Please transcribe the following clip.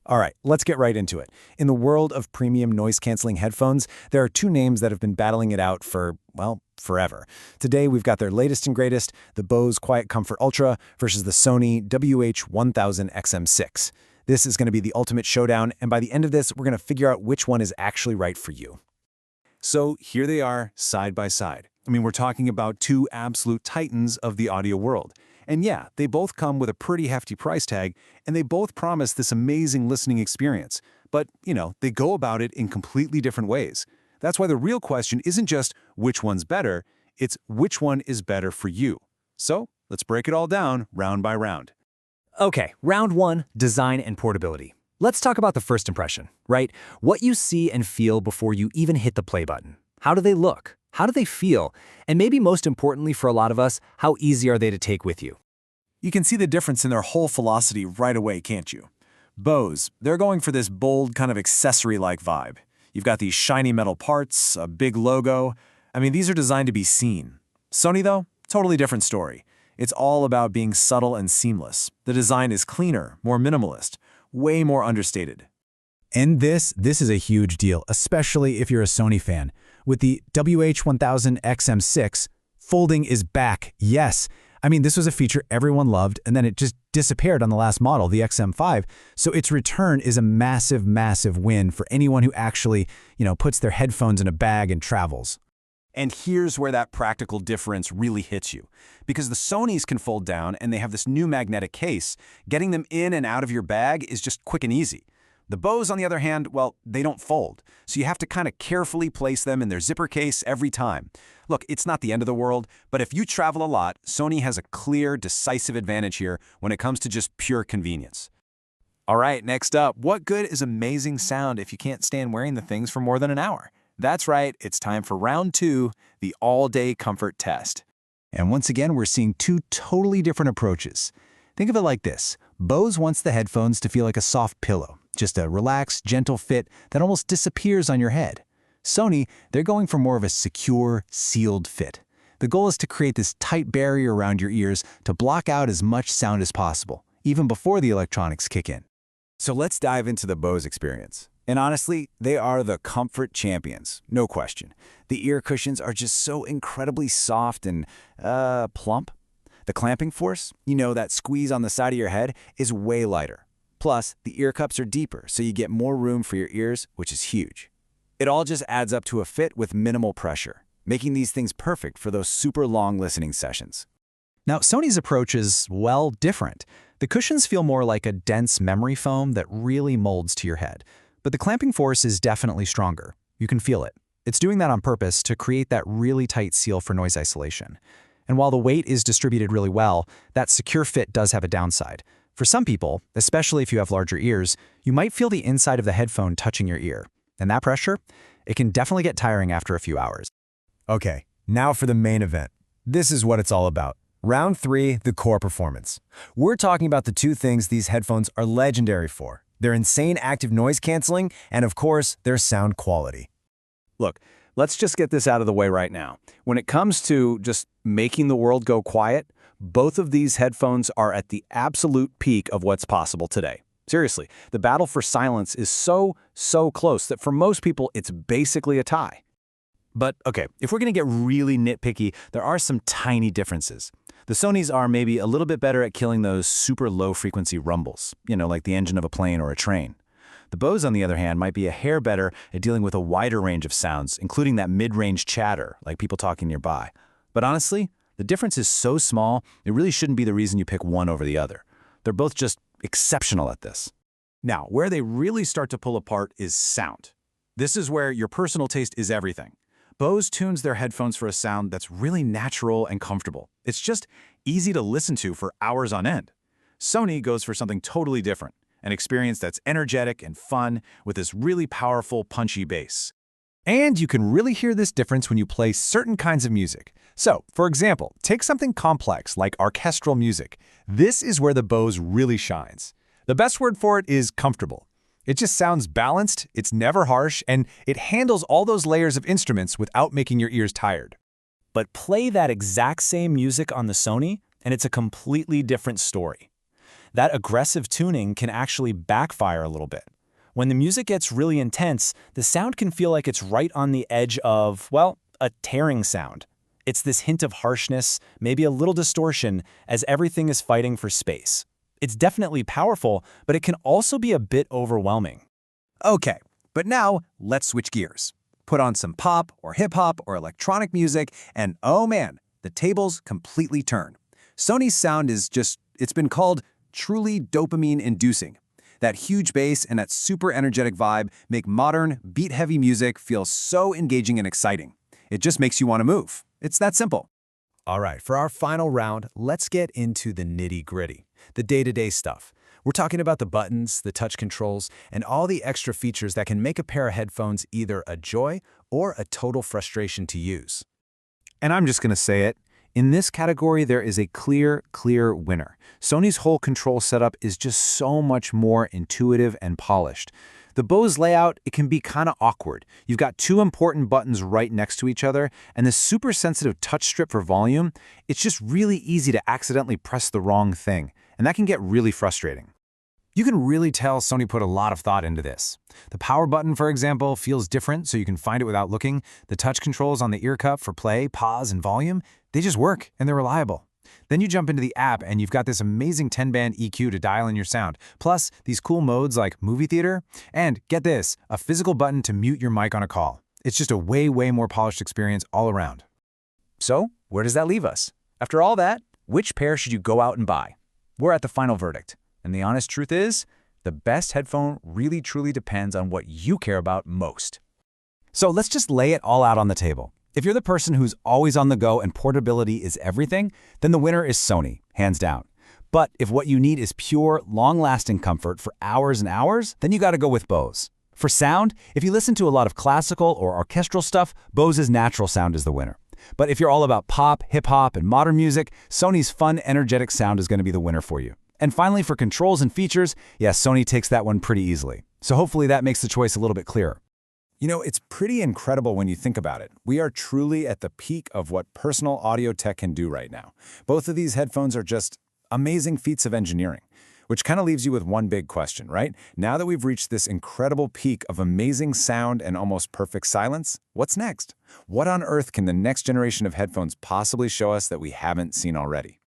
All right, let's get right into it. In the world of premium noise-canceling headphones, there are two names that have been battling it out for, well, forever. Today, we've got their latest and greatest, the Bose Quiet Comfort Ultra versus the Sony WH-1000XM6. This is going to be the ultimate showdown, and by the end of this, we're going to figure out which one is actually right for you. So here they are, side by side. I mean, we're talking about two absolute titans of the audio world. And yeah, they both come with a pretty hefty price tag, and they both promise this amazing listening experience. But, they go about it in completely different ways. That's why the real question isn't just which one's better, it's which one is better for you. So, let's break it all down round by round. Okay, round one, design and portability. Let's talk about the first impression, right? What you see and feel before you even hit the play button. How do they look? How do they feel? And maybe most importantly for a lot of us, how easy are they to take with you? You can see the difference in their whole philosophy right away, can't you? Bose, they're going for this bold kind of accessory-like vibe. You've got these shiny metal parts, a big logo. I mean, these are designed to be seen. Sony, though, totally different story. It's all about being subtle and seamless. The design is cleaner, more minimalist, way more understated. And this is a huge deal, especially if you're a Sony fan. With the WH-1000XM6, folding is back, yes. I mean, this was a feature everyone loved, and then it just disappeared on the last model, the XM5. So its return is a massive, massive win for anyone who actually, puts their headphones in a bag and travels. And here's where that practical difference really hits you. Because the Sonys can fold down and they have this new magnetic case, getting them in and out of your bag is just quick and easy. The Bose, on the other hand, well, they don't fold, so you have to kind of carefully place them in their zipper case every time. Look, it's not the end of the world, but if you travel a lot, Sony has a clear, decisive advantage here when it comes to just pure convenience. All right, next up, what good is amazing sound if you can't stand wearing the things for more than an hour? That's right, it's time for round two, the all-day comfort test. And once again, we're seeing two totally different approaches. Think of it like this. Bose wants the headphones to feel like a soft pillow, just a relaxed, gentle fit that almost disappears on your head. Sony, they're going for more of a secure, sealed fit. The goal is to create this tight barrier around your ears to block out as much sound as possible, even before the electronics kick in. So let's dive into the Bose experience. And honestly, they are the comfort champions, no question. The ear cushions are just so incredibly soft and, plump. The clamping force, that squeeze on the side of your head, is way lighter. Plus, the ear cups are deeper, so you get more room for your ears, which is huge. It all just adds up to a fit with minimal pressure, making these things perfect for those super long listening sessions. Now, Sony's approach is, well, different. The cushions feel more like a dense memory foam that really molds to your head. But the clamping force is definitely stronger. You can feel it. It's doing that on purpose to create that really tight seal for noise isolation. And while the weight is distributed really well, that secure fit does have a downside. For some people, especially if you have larger ears, you might feel the inside of the headphone touching your ear. And that pressure, it can definitely get tiring after a few hours. Okay, now for the main event. This is what it's all about. Round three, the core performance. We're talking about the two things these headphones are legendary for. Their insane active noise canceling, and of course, their sound quality. Look, let's just get this out of the way right now. When it comes to just making the world go quiet, both of these headphones are at the absolute peak of what's possible today. Seriously, the battle for silence is so close that for most people, it's basically a tie. But okay, if we're going to get really nitpicky, there are some tiny differences. The Sonys are maybe a little bit better at killing those super low-frequency rumbles, like the engine of a plane or a train. The Bose, on the other hand, might be a hair better at dealing with a wider range of sounds, including that mid-range chatter, like people talking nearby. But honestly, the difference is so small, it really shouldn't be the reason you pick one over the other. They're both just exceptional at this. Now, where they really start to pull apart is sound. This is where your personal taste is everything. Bose tunes their headphones for a sound that's really natural and comfortable. It's just easy to listen to for hours on end. Sony goes for something totally different, an experience that's energetic and fun with this really powerful, punchy bass. And you can really hear this difference when you play certain kinds of music. So, for example, take something complex like orchestral music. This is where the Bose really shines. The best word for it is comfortable. It just sounds balanced, it's never harsh, and it handles all those layers of instruments without making your ears tired. But play that exact same music on the Sony, and it's a completely different story. that aggressive tuning can actually backfire a little bit. When the music gets really intense, the sound can feel like it's right on the edge of, well, a tearing sound. It's this hint of harshness, maybe a little distortion, as everything is fighting for space. It's definitely powerful, but it can also be a bit overwhelming. Okay, but now let's switch gears. Put on some pop or hip-hop or electronic music, and oh man, the tables completely turn. Sony's sound is just, it's been called truly dopamine-inducing. That huge bass and that super energetic vibe make modern, beat-heavy music feel so engaging and exciting. It just makes you want to move. It's that simple. All right, for our final round, let's get into the nitty-gritty, the day-to-day stuff. We're talking about the buttons, the touch controls, and all the extra features that can make a pair of headphones either a joy or a total frustration to use. And I'm just going to say it. In this category, there is a clear winner. Sony's whole control setup is just so much more intuitive and polished. The Bose layout, it can be kind of awkward. You've got two important buttons right next to each other, and the super sensitive touch strip for volume, it's just really easy to accidentally press the wrong thing, and that can get really frustrating. You can really tell Sony put a lot of thought into this. The power button, for example, feels different so you can find it without looking. The touch controls on the ear cup for play, pause, and volume, they just work and they're reliable. Then you jump into the app and you've got this amazing 10-band EQ to dial in your sound, plus these cool modes like movie theater, and get this, a physical button to mute your mic on a call. It's just a way more polished experience all around. So, where does that leave us? After all that, which pair should you go out and buy? We're at the final verdict. And the honest truth is, the best headphone really truly depends on what you care about most. So let's just lay it all out on the table. If you're the person who's always on the go and portability is everything, then the winner is Sony, hands down. But if what you need is pure, long-lasting comfort for hours and hours, then you gotta go with Bose. For sound, if you listen to a lot of classical or orchestral stuff, Bose's natural sound is the winner. But if you're all about pop, hip-hop, and modern music, Sony's fun, energetic sound is gonna be the winner for you. And finally, for controls and features, Sony takes that one pretty easily. So hopefully that makes the choice a little bit clearer. You know, it's pretty incredible when you think about it. We are truly at the peak of what personal audio tech can do right now. Both of these headphones are just amazing feats of engineering, which kind of leaves you with one big question, right? Now that we've reached this incredible peak of amazing sound and almost perfect silence, what's next? What on earth can the next generation of headphones possibly show us that we haven't seen already?